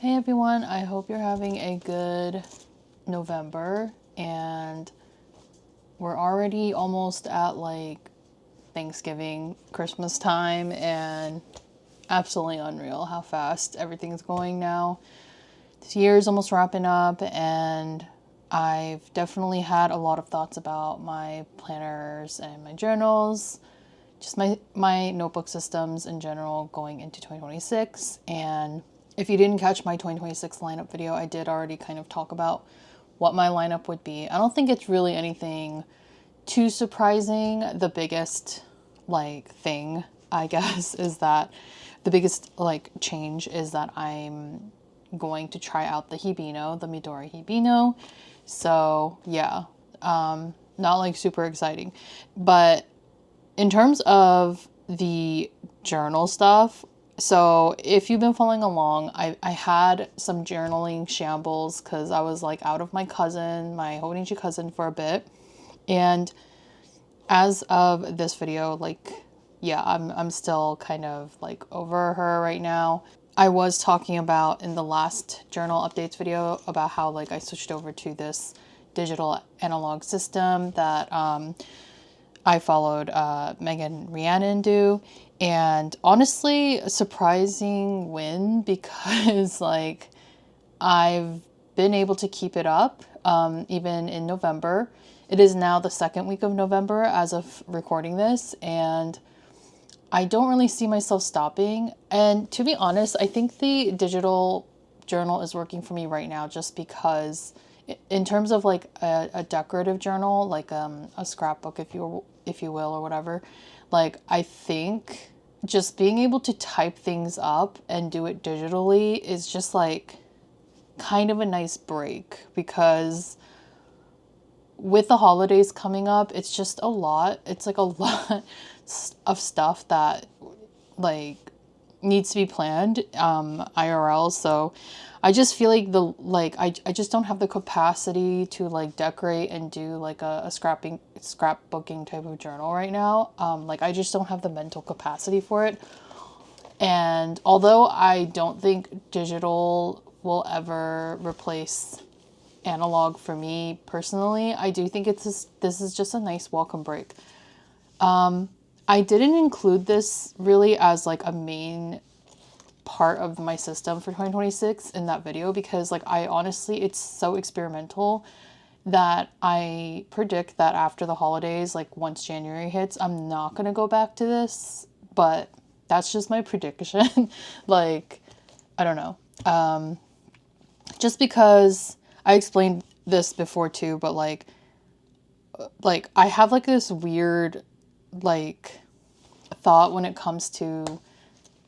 Hey everyone, I hope you're having a good November, and we're already almost at like Thanksgiving, Christmas time, and absolutely unreal how fast everything's going now. This year is almost wrapping up, and I've definitely had a lot of thoughts about my planners and my journals, just my notebook systems in general going into 2026. And if you didn't catch my 2026 lineup video, I did already kind of talk about what my lineup would be. I don't think it's really anything too surprising. The biggest thing, I guess, is that the biggest change is that I'm going to try out the Hibino, the Midori Hibino. So yeah, not super exciting, but in terms of the journal stuff, so if you've been following along, I had some journaling shambles because I was out of my Honichi cousin for a bit. And as of this video, yeah, I'm still kind of over her right now. I was talking about in the last journal updates video about how I switched over to this digital analog system that I followed Megan Rhiannon do, and honestly, a surprising win because I've been able to keep it up even in November. It is now the second week of November as of recording this, and I don't really see myself stopping. And to be honest, I think the digital journal is working for me right now just because in terms of a decorative journal, a scrapbook, if you will, or whatever, I think just being able to type things up and do it digitally is just kind of a nice break, because with the holidays coming up, it's just a lot. It's a lot of stuff that needs to be planned IRL. So I just feel I just don't have the capacity to decorate and do a scrapbooking type of journal right now. I just don't have the mental capacity for it. And although I don't think digital will ever replace analog for me personally, I do think this is just a nice welcome break. I didn't include this really as a main part of my system for 2026 in that video because I honestly, it's so experimental that I predict that after the holidays, once January hits, I'm not gonna go back to this, but that's just my prediction. I don't know. Just because I explained this before too, but I have this weird thought when it comes to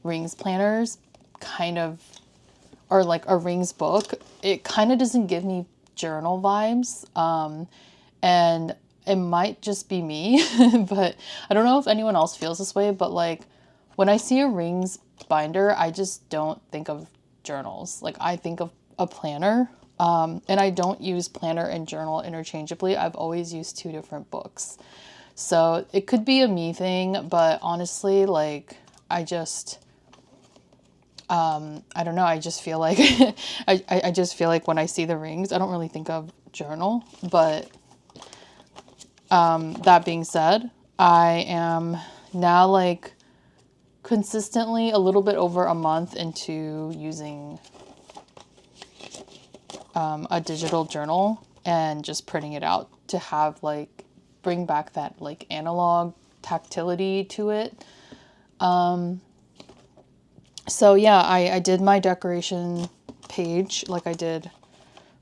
rings planners, kind of, or a rings book. It kind of doesn't give me journal vibes, and it might just be me, but I don't know if anyone else feels this way. But when I see a rings binder, I just don't think of journals. I think of a planner, and I don't use planner and journal interchangeably. I've always used two different books. So it could be a me thing, but honestly, I just, I don't know. I just feel I just feel when I see the rings, I don't really think of journal. But that being said, I am now consistently a little bit over a month into using a digital journal and just printing it out to have bring back that analog tactility to it. So yeah, I did my decoration page like I did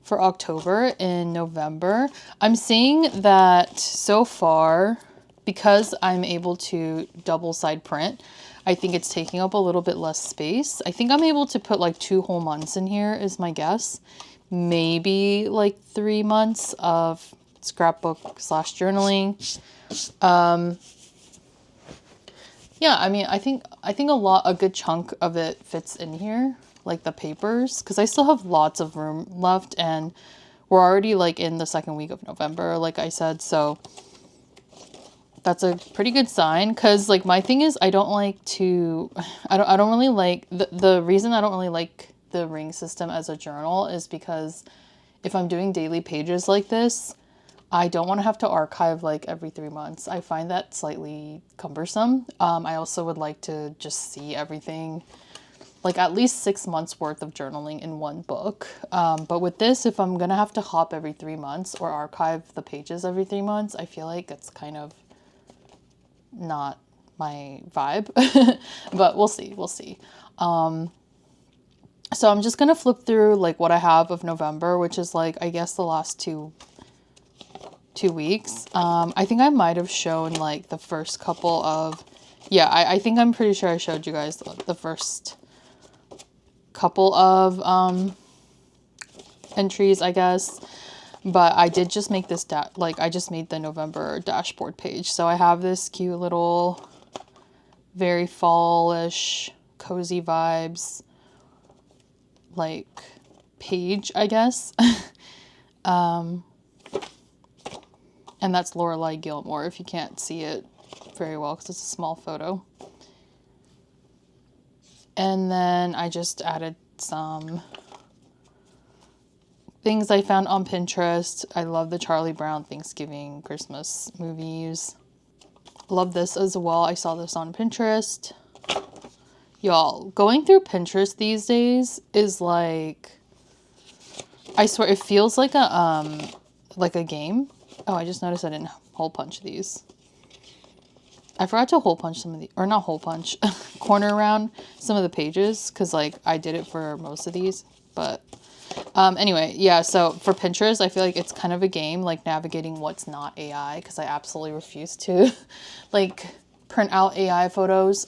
for October in November. I'm seeing that so far, because I'm able to double side print, I think it's taking up a little bit less space. I think I'm able to put 2 whole months in here is my guess. Maybe 3 months of scrapbook / journaling. Yeah, I mean, I think a good chunk of it fits in here, the papers, because I still have lots of room left, and we're already in the second week of November, like I said. So that's a pretty good sign, because my thing is I don't really like the reason I don't really like the ring system as a journal is because if I'm doing daily pages like this, I don't want to have to archive like every 3 months. I find that slightly cumbersome. I also would like to just see everything, like at least 6 months worth of journaling in one book. But with this, if I'm gonna have to hop every 3 months or archive the pages every 3 months, I feel like it's kind of not my vibe. But we'll see, we'll see. So I'm just gonna flip through like what I have of November, which is like, I guess the last two weeks. I think I might have shown like the first couple of, yeah, I think I'm pretty sure I showed you guys the first couple of entries, I guess. But I did just make this, I just made the November dashboard page. So I have this cute little, very fallish, cozy vibes, like, page, I guess. And that's Lorelai Gilmore, if you can't see it very well, because it's a small photo. And then I just added some things I found on Pinterest. I love the Charlie Brown Thanksgiving Christmas movies. Love this as well. I saw this on Pinterest. Y'all, going through Pinterest these days is like, I swear, it feels like a game. Oh, I just noticed I didn't hole punch these. I forgot to hole punch some of the, or not hole punch, corner around some of the pages, because like I did it for most of these. But anyway, yeah, so for Pinterest, I feel like it's kind of a game, like navigating what's not AI, because I absolutely refuse to like print out AI photos.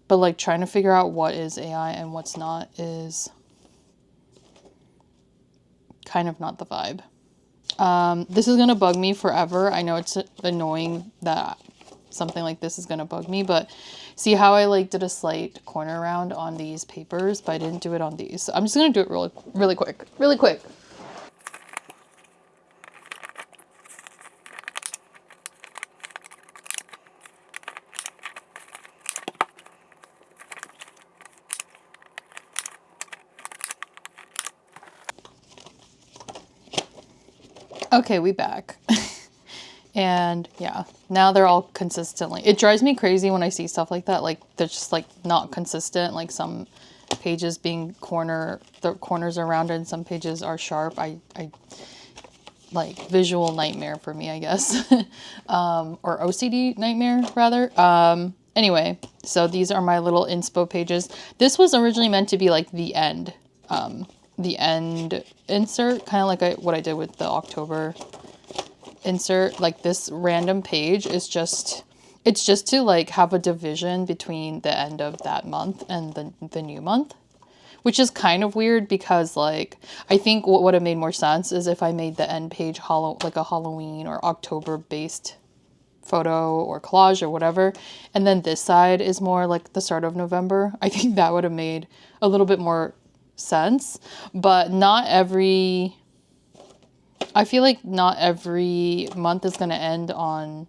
But like trying to figure out what is AI and what's not is kind of not the vibe. This is going to bug me forever. I know it's annoying that something like this is going to bug me, but see how I like did a slight corner round on these papers, but I didn't do it on these. So I'm just going to do it really quick. Okay, we back. And yeah, now they're all consistently, it drives me crazy when I see stuff like that. Like they're just like not consistent. Like some pages being the corners are rounded and some pages are sharp. I like visual nightmare for me, I guess. Or OCD nightmare rather. Anyway, so these are my little inspo pages. This was originally meant to be like the end insert, kind of like what I did with the October insert. Like this random page is it's just to like have a division between the end of that month and the new month, which is kind of weird because like I think what would have made more sense is if I made the end page like a Halloween or October based photo or collage or whatever, and then this side is more like the start of November. I think that would have made a little bit more sense. But I feel like not every month is going to end on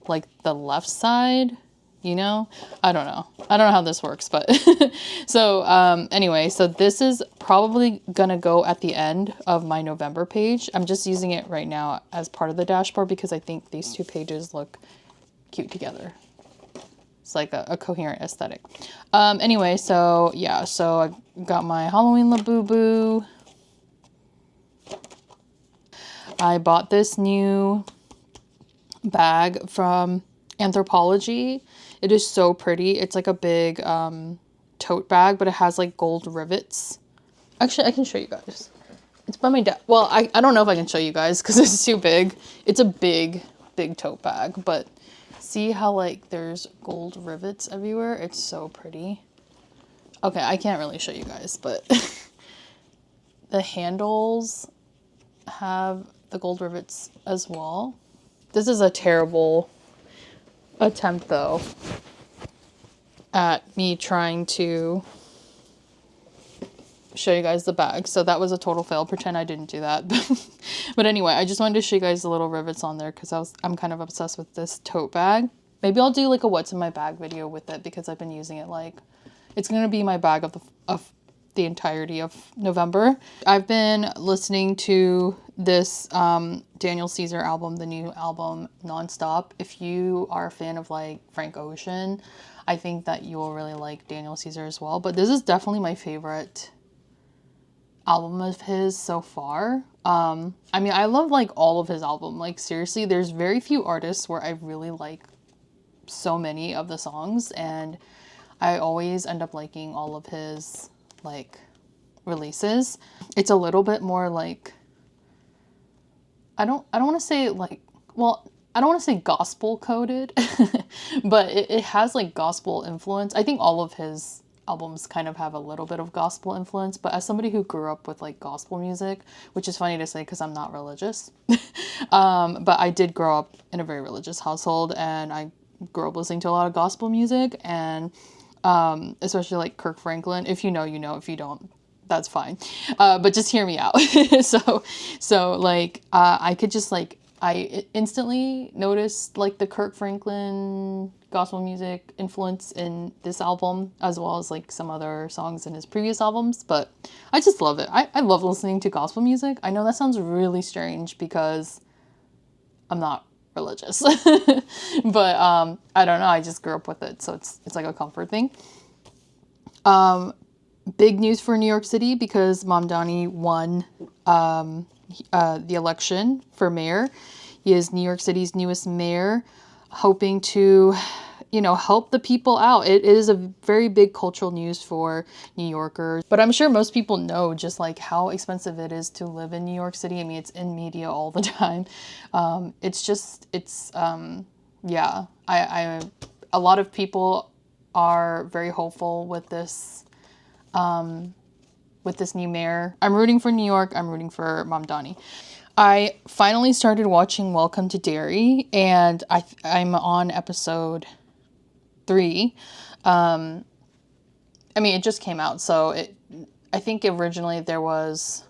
like the left side, you know? I don't know how this works, but so anyway, so this is probably gonna go at the end of my November page. I'm just using it right now as part of the dashboard because I think these two pages look cute together. It's like a coherent aesthetic. Anyway, so yeah, so I got my Halloween Labubu. I bought this new bag from Anthropologie. It is so pretty. It's like a big tote bag, but it has like gold rivets. Actually, I can show you guys. It's by my dad. Well, I don't know if I can show you guys because it's too big. It's a big tote bag, but see how like there's gold rivets everywhere? It's so pretty. Okay, I can't really show you guys, but the handles have the gold rivets as well. This is a terrible attempt though at me trying to show you guys the bag. So that was a total fail. Pretend I didn't do that. But anyway, I just wanted to show you guys the little rivets on there because I'm kind of obsessed with this tote bag. Maybe I'll do like a what's in my bag video with it because I've been using it like, it's going to be my bag of the entirety of November. I've been listening to this Daniel Caesar album, the new album, nonstop. If you are a fan of like Frank Ocean, I think that you will really like Daniel Caesar as well. But this is definitely my favorite album of his so far. I mean, I love like all of his album. Like seriously, there's very few artists where I really like so many of the songs, and I always end up liking all of his like releases. It's a little bit more like, I don't want to say like, well, I don't want to say gospel coded, but it has like gospel influence. I think all of his albums kind of have a little bit of gospel influence, but as somebody who grew up with like gospel music, which is funny to say because I'm not religious, but I did grow up in a very religious household, and I grew up listening to a lot of gospel music, and especially like Kirk Franklin. If you know, you know. If you don't, that's fine. But just hear me out. so like I could just like, I instantly noticed like the Kirk Franklin gospel music influence in this album, as well as like some other songs in his previous albums. But I just love it. I love listening to gospel music. I know that sounds really strange because I'm not religious, but I don't know. I just grew up with it, so it's like a comfort thing. Big news for New York City because Mamdani won the election for mayor. He is New York City's newest mayor, hoping to, you know, help the people out. It is a very big cultural news for New Yorkers, but I'm sure most people know just like how expensive it is to live in New York City. I mean, it's in media all the time. Yeah, a lot of people are very hopeful with this new mayor. I'm rooting for New York. I'm rooting for Mamdani. I finally started watching Welcome to Derry, and I'm on episode 3. I mean, it just came out, so I think originally there was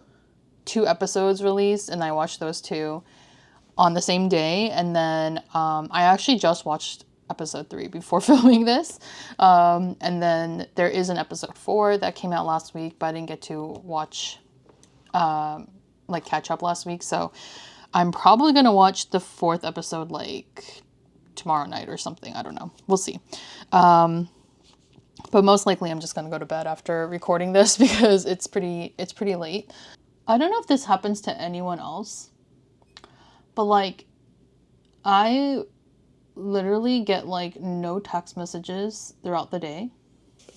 2 episodes released, and I watched those 2 on the same day, and then I actually just watched episode 3 before filming this, and then there is an episode 4 that came out last week, but I didn't get to watch like catch up last week, so I'm probably gonna watch the 4th episode like tomorrow night or something. I don't know, we'll see. But most likely I'm just gonna go to bed after recording this because it's pretty late. I don't know if this happens to anyone else, but like I literally get like no text messages throughout the day.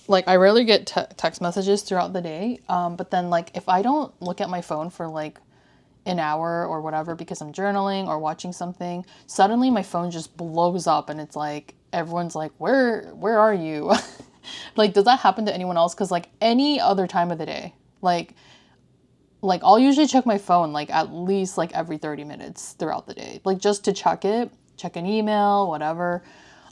Like I rarely get text messages throughout the day, but then like if I don't look at my phone for like an hour or whatever because I'm journaling or watching something, suddenly my phone just blows up and it's like everyone's like, where are you? Like, does that happen to anyone else? Because like any other time of the day, like I'll usually check my phone like at least like every 30 minutes throughout the day, like just to check an email, whatever.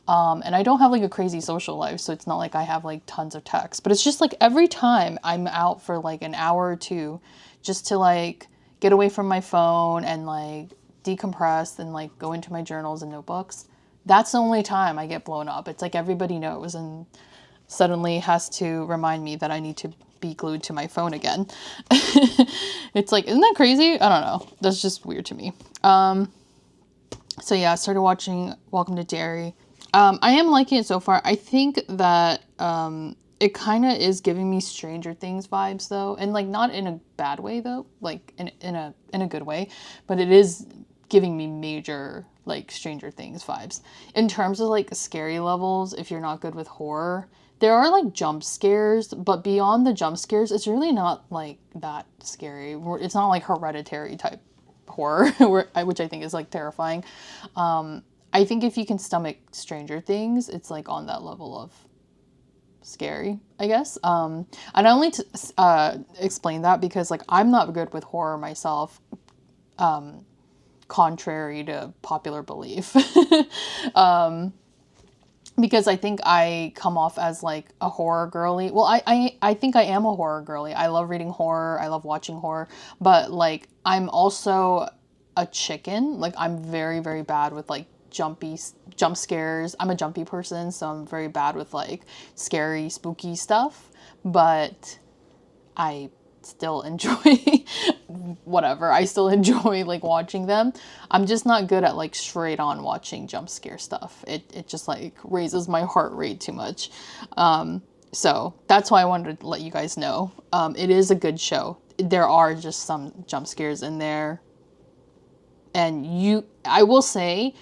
And I don't have like a crazy social life, so it's not like I have like tons of texts, but it's just like every time I'm out for like an hour or 2 just to like get away from my phone and like decompress and like go into my journals and notebooks, that's the only time I get blown up. It's like everybody knows and suddenly has to remind me that I need to be glued to my phone again. It's like, isn't that crazy? I don't know. That's just weird to me. So yeah, I started watching Welcome to Derry. I am liking it so far. I think that it kind of is giving me Stranger Things vibes though, and like not in a bad way though, like in a good way, but it is giving me major like Stranger Things vibes. In terms of like scary levels, if you're not good with horror, there are like jump scares, but beyond the jump scares, it's really not like that scary. It's not like Hereditary type horror, which I think is like terrifying. I think if you can stomach Stranger Things, it's like on that level of scary, I guess. And I only explain that because like I'm not good with horror myself, contrary to popular belief. Because I think I come off as like a horror girly. Well, I think I am a horror girly. I love reading horror. I love watching horror. But like I'm also a chicken. Like I'm very, very bad with like jump scares. I'm a jumpy person, so I'm very bad with like scary, spooky stuff. But I still enjoy whatever. I still enjoy like watching them. I'm just not good at like straight on watching jump scare stuff. It just like raises my heart rate too much. So that's why I wanted to let you guys know. It is a good show. There are just some jump scares in there. And I will say,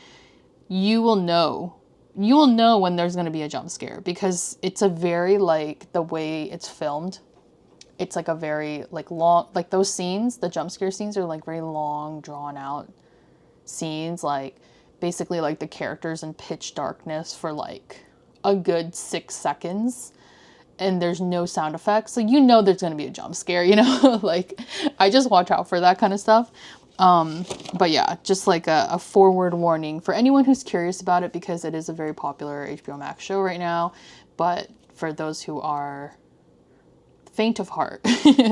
you will know when there's going to be a jump scare, because it's a very, like, the way it's filmed, it's like a very like long, like those scenes, the jump scare scenes are like very long, drawn out scenes, like basically like the characters in pitch darkness for like a good 6 seconds, and there's no sound effects, so you know there's going to be a jump scare, you know. Like, I just watch out for that kind of stuff. But yeah, just like a forward warning for anyone who's curious about it, because it is a very popular HBO Max show right now. But for those who are faint of heart,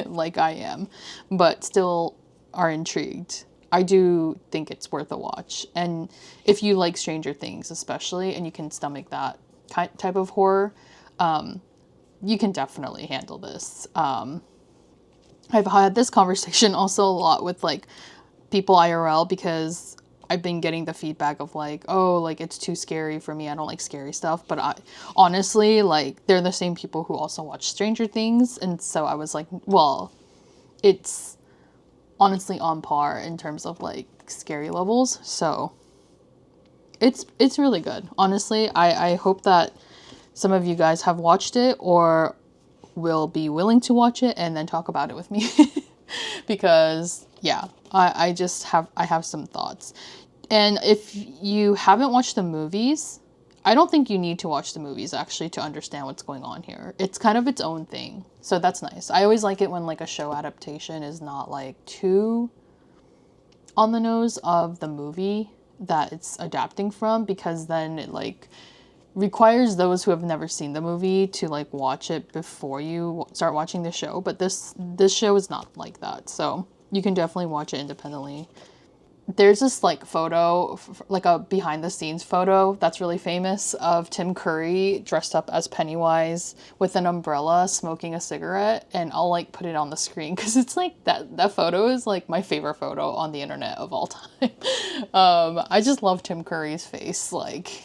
like I am, but still are intrigued, I do think it's worth a watch. And if you like Stranger Things especially, and you can stomach that type of horror, you can definitely handle this. I've had this conversation also a lot with like people IRL, because I've been getting the feedback of like, oh, like it's too scary for me, I don't like scary stuff. But I honestly, like, they're the same people who also watch Stranger Things, and so I was like, well, it's honestly on par in terms of like scary levels. So it's really good. Honestly, I hope that some of you guys have watched it or will be willing to watch it and then talk about it with me. Because yeah, I have some thoughts. And if you haven't watched the movies, I don't think you need to watch the movies actually to understand what's going on here. It's kind of its own thing. So that's nice. I always like it when like a show adaptation is not like too on the nose of the movie that it's adapting from, because then it like requires those who have never seen the movie to like watch it before you start watching the show. But this show is not like that, so you can definitely watch it independently. There's this like photo, like a behind the scenes photo that's really famous, of Tim Curry dressed up as Pennywise with an umbrella smoking a cigarette, and I'll like put it on the screen because it's like that photo is like my favorite photo on the internet of all time. I just love Tim Curry's face. Like,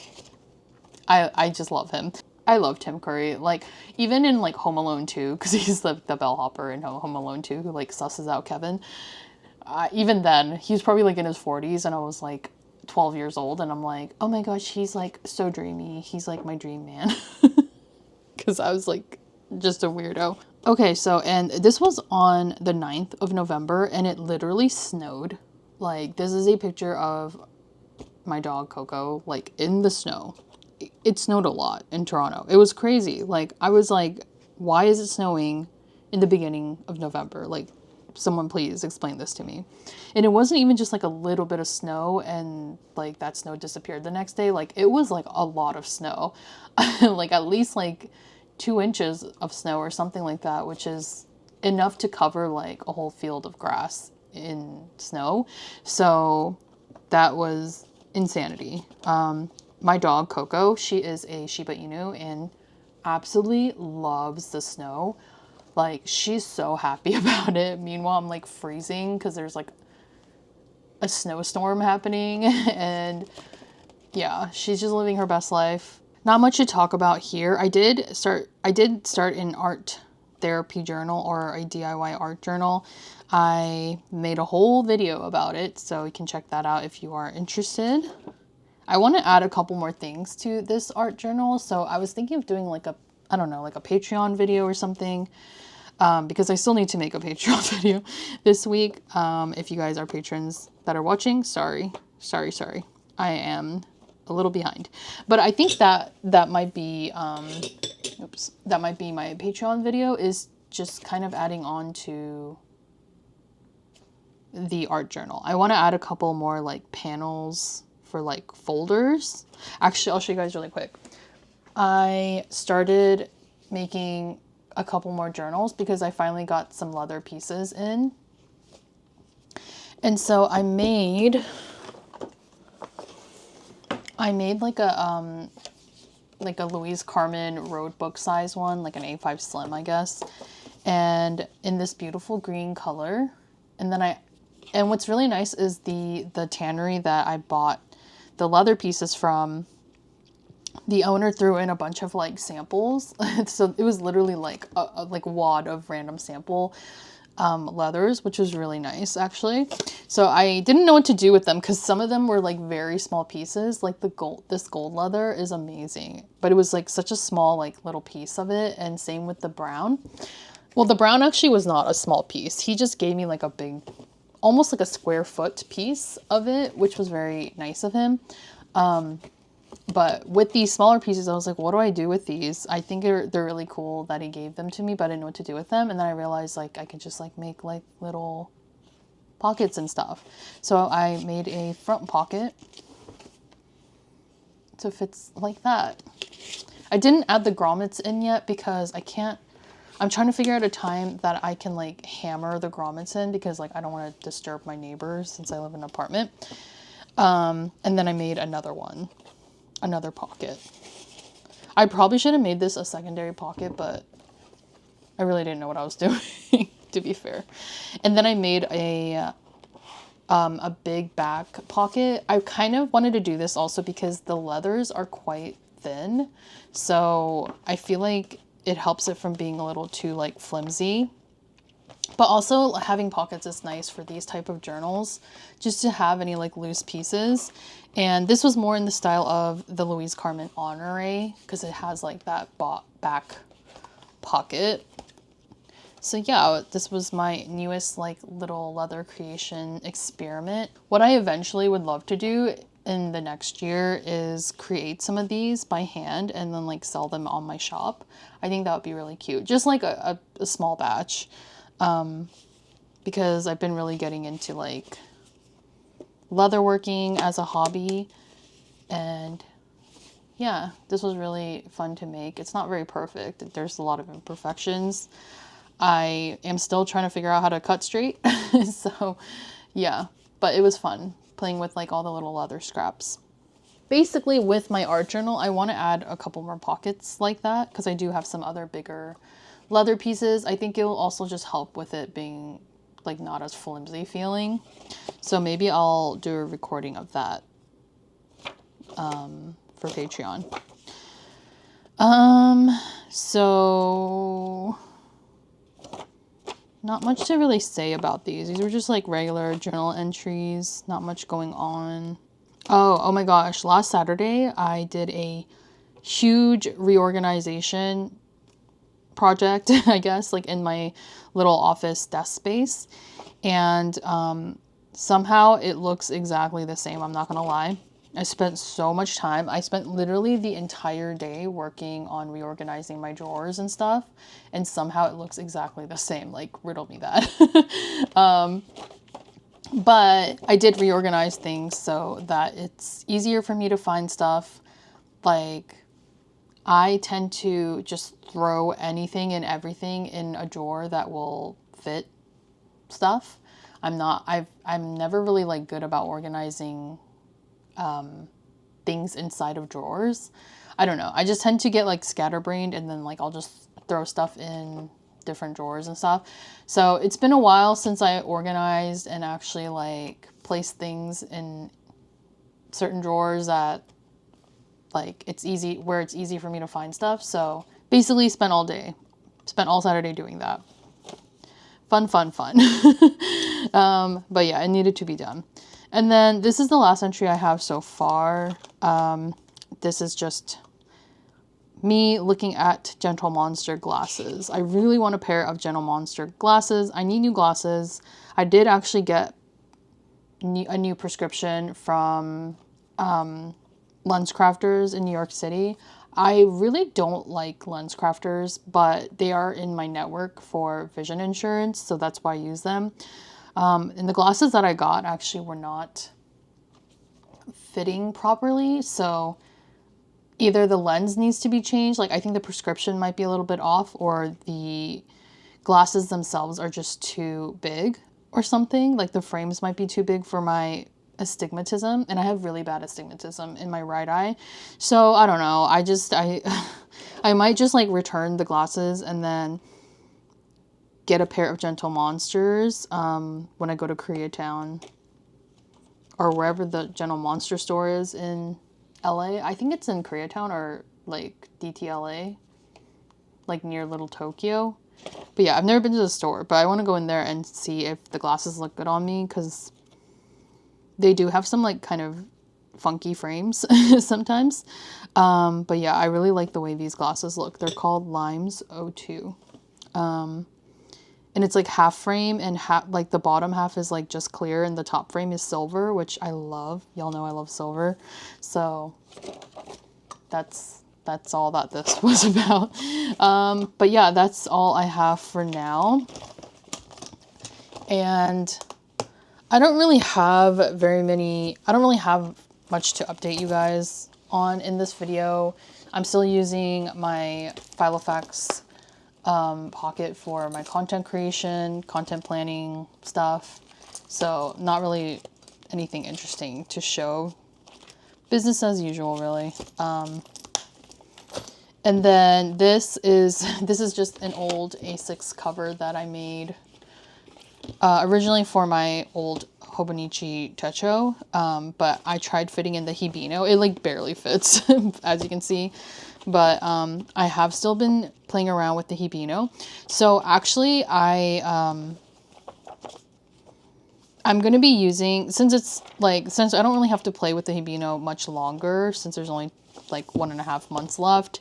I just love him. I love Tim Curry. Like, even in like Home Alone 2, because he's the bellhopper in Home Alone 2 who like susses out Kevin. Even then, he was probably like in his 40s, and I was like 12 years old, and I'm like, oh my gosh, he's like so dreamy. He's like my dream man. Because I was like just a weirdo. Okay, so, and this was on the 9th of November, and it literally snowed. Like, this is a picture of my dog Coco, like in the snow. It snowed a lot in Toronto. It was crazy. Like, I was like, why is it snowing in the beginning of November? Like, someone please explain this to me. And it wasn't even just like a little bit of snow and like that snow disappeared the next day. Like, it was like a lot of snow. Like at least like 2 inches of snow or something like that, which is enough to cover like a whole field of grass in snow. So that was insanity. My dog Coco, she is a Shiba Inu and absolutely loves the snow. Like, she's so happy about it. Meanwhile, I'm like freezing because there's like a snowstorm happening. And yeah, she's just living her best life. Not much to talk about here. I did start an art therapy journal, or a DIY art journal. I made a whole video about it, so you can check that out if you are interested. I want to add a couple more things to this art journal. So I was thinking of doing like a, I don't know, like a Patreon video or something. Because I still need to make a Patreon video this week. If you guys are patrons that are watching, sorry. I am a little behind. But I think that might be, that might be my Patreon video, is just kind of adding on to the art journal. I want to add a couple more like panels for like folders. Actually, I'll show you guys really quick. I started making a couple more journals because I finally got some leather pieces in. And so I made like a Louise Carmen road book size one, like an A5 Slim, I guess. and in this beautiful green color. And what's really nice is the tannery that I bought the leather pieces from. The owner threw in a bunch of like samples. So it was literally like a wad of random sample leathers, which was really nice actually. So I didn't know what to do with them because some of them were like very small pieces. Like this gold leather is amazing, but it was like such a small like little piece of it, and same with the brown. Well, the brown actually was not a small piece. He just gave me like a big, almost like a square foot piece of it, which was very nice of him. But with these smaller pieces, I was like, what do I do with these? I think they're really cool that he gave them to me, but I didn't know what to do with them. And then I realized like I could just like make like little pockets and stuff. So I made a front pocket so it fits like that. I didn't add the grommets in yet because I'm trying to figure out a time that I can like hammer the grommets in, because like I don't want to disturb my neighbors since I live in an apartment. And then I made another pocket. I probably should have made this a secondary pocket, but I really didn't know what I was doing, to be fair. And then I made a big back pocket. I kind of wanted to do this also because the leathers are quite thin. So I feel like it helps it from being a little too like flimsy. But also having pockets is nice for these type of journals, just to have any like loose pieces. And this was more in the style of the Louise Carmen Honore, because it has like that back pocket. So yeah, this was my newest like little leather creation experiment. What I eventually would love to do in the next year is create some of these by hand and then like sell them on my shop. I think that would be really cute. Just like a small batch. Because I've been really getting into like leatherworking as a hobby, and yeah, this was really fun to make. It's not very perfect. There's a lot of imperfections. I am still trying to figure out how to cut straight. So yeah, but it was fun playing with like all the little leather scraps. Basically with my art journal, I want to add a couple more pockets like that because I do have some other bigger leather pieces. I think it will also just help with it being like not as flimsy feeling. So maybe I'll do a recording of that for Patreon. So not much to really say about these. These were just like regular journal entries, not much going on. Oh my gosh, last Saturday I did a huge reorganization project, I guess, like in my little office desk space. And somehow it looks exactly the same. I'm not gonna lie. I spent so much time. I spent literally the entire day working on reorganizing my drawers and stuff. And somehow it looks exactly the same. Like, riddle me that. But I did reorganize things so that it's easier for me to find stuff. Like, I tend to just throw anything and everything in a drawer that will fit stuff. I'm never really like good about organizing things inside of drawers. I don't know. I just tend to get like scatterbrained, and then like I'll just throw stuff in different drawers and stuff. So it's been a while since I organized and actually like placed things in certain drawers that like it's easy for me to find stuff. So basically spent all Saturday doing that. Fun. But yeah, it needed to be done. And then this is the last entry I have so far. This is just me looking at Gentle Monster glasses. I really want a pair of Gentle Monster glasses. I need new glasses. I did actually get a new prescription from LensCrafters in New York City. I really don't like LensCrafters, but they are in my network for vision insurance, so that's why I use them. And the glasses that I got actually were not fitting properly, so either the lens needs to be changed, like I think the prescription might be a little bit off, or the glasses themselves are just too big or something. Like the frames might be too big for my astigmatism, and I have really bad astigmatism in my right eye. So I don't know. I might just like return the glasses and then get a pair of Gentle Monsters when I go to Koreatown or wherever the Gentle Monster store is in LA. I think it's in Koreatown or like DTLA, like near Little Tokyo. But yeah, I've never been to the store, but I want to go in there and see if the glasses look good on me, because they do have some like kind of funky frames sometimes. But yeah, I really like the way these glasses look. They're called Limes O2. And it's like half frame, and like the bottom half is like just clear and the top frame is silver, which I love. Y'all know I love silver. So that's all that this was about. But yeah, that's all I have for now. And I don't really have much to update you guys on in this video. I'm still using my Filofax pocket for my content creation, content planning stuff. So not really anything interesting to show. Business as usual, really. And then this is just an old A6 cover that I made originally for my old Hobonichi Techo, but I tried fitting in the Hibino. It like barely fits, as you can see. But I have still been playing around with the Hibino. So actually I'm going to be using, since I don't really have to play with the Hibino much longer, since there's only like 1.5 months left,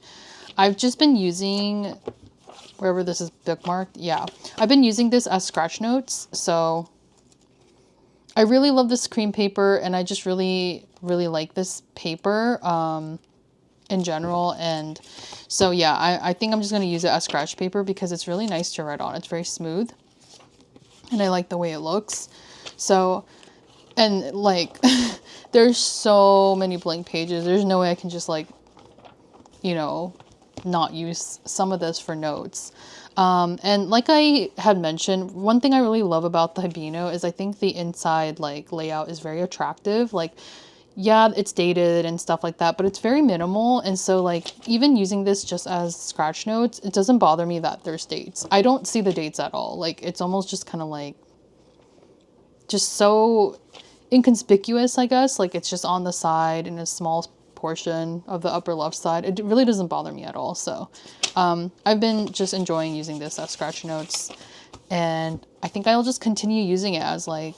I've just been using, wherever this is bookmarked, yeah, I've been using this as scratch notes. So I really love this cream paper, and I just really, really like this paper in general. And so yeah, I think I'm just going to use it as scratch paper because it's really nice to write on. It's very smooth, and I like the way it looks. So, and like, there's so many blank pages. There's no way I can just like, you know, not use some of this for notes. And like I had mentioned, one thing I really love about the Hibino is I think the inside like layout is very attractive. Like, yeah, it's dated and stuff like that, but it's very minimal. And so like even using this just as scratch notes, it doesn't bother me that there's dates. I don't see the dates at all. Like, it's almost just kind of like, just so inconspicuous, I guess. Like, it's just on the side in a small portion of the upper left side. It really doesn't bother me at all. So I've been just enjoying using this as scratch notes, and I think I'll just continue using it as like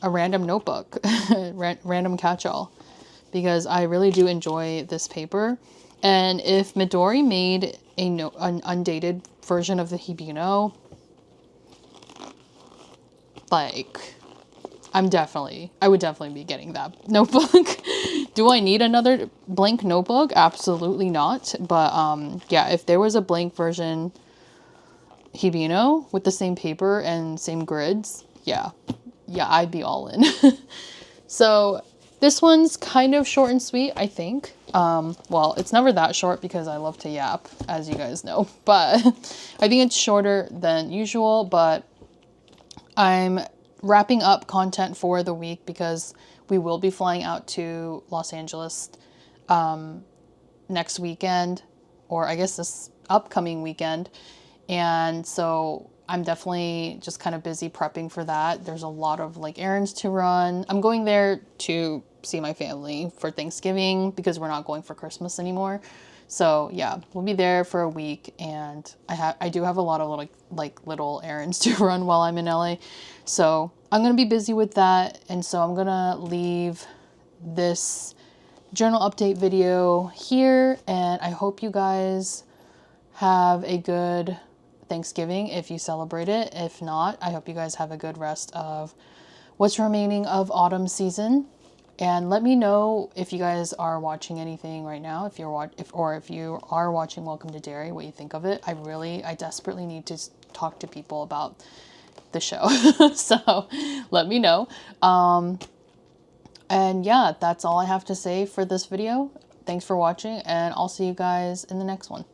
a random notebook, random catch-all, because I really do enjoy this paper. And if Midori made an undated version of the Hibino, like, I would definitely be getting that notebook. Do I need another blank notebook? Absolutely not. But yeah, if there was a blank version Hibino with the same paper and same grids, yeah, I'd be all in. So this one's kind of short and sweet, I think. Well, it's never that short because I love to yap, as you guys know. But I think it's shorter than usual, but I'm wrapping up content for the week because we will be flying out to Los Angeles next weekend, or I guess this upcoming weekend. And so I'm definitely just kind of busy prepping for that. There's a lot of like errands to run. I'm going there to see my family for Thanksgiving because we're not going for Christmas anymore. So yeah, we'll be there for a week, and I do have a lot of little errands to run while I'm in LA. So I'm gonna be busy with that, and so I'm gonna leave this journal update video here, and I hope you guys have a good Thanksgiving if you celebrate it. If not, I hope you guys have a good rest of what's remaining of autumn season. And let me know if you guys are watching anything right now, if you are watching Welcome to Derry, what you think of it. I desperately need to talk to people about the show. So let me know. And yeah, that's all I have to say for this video. Thanks for watching, and I'll see you guys in the next one.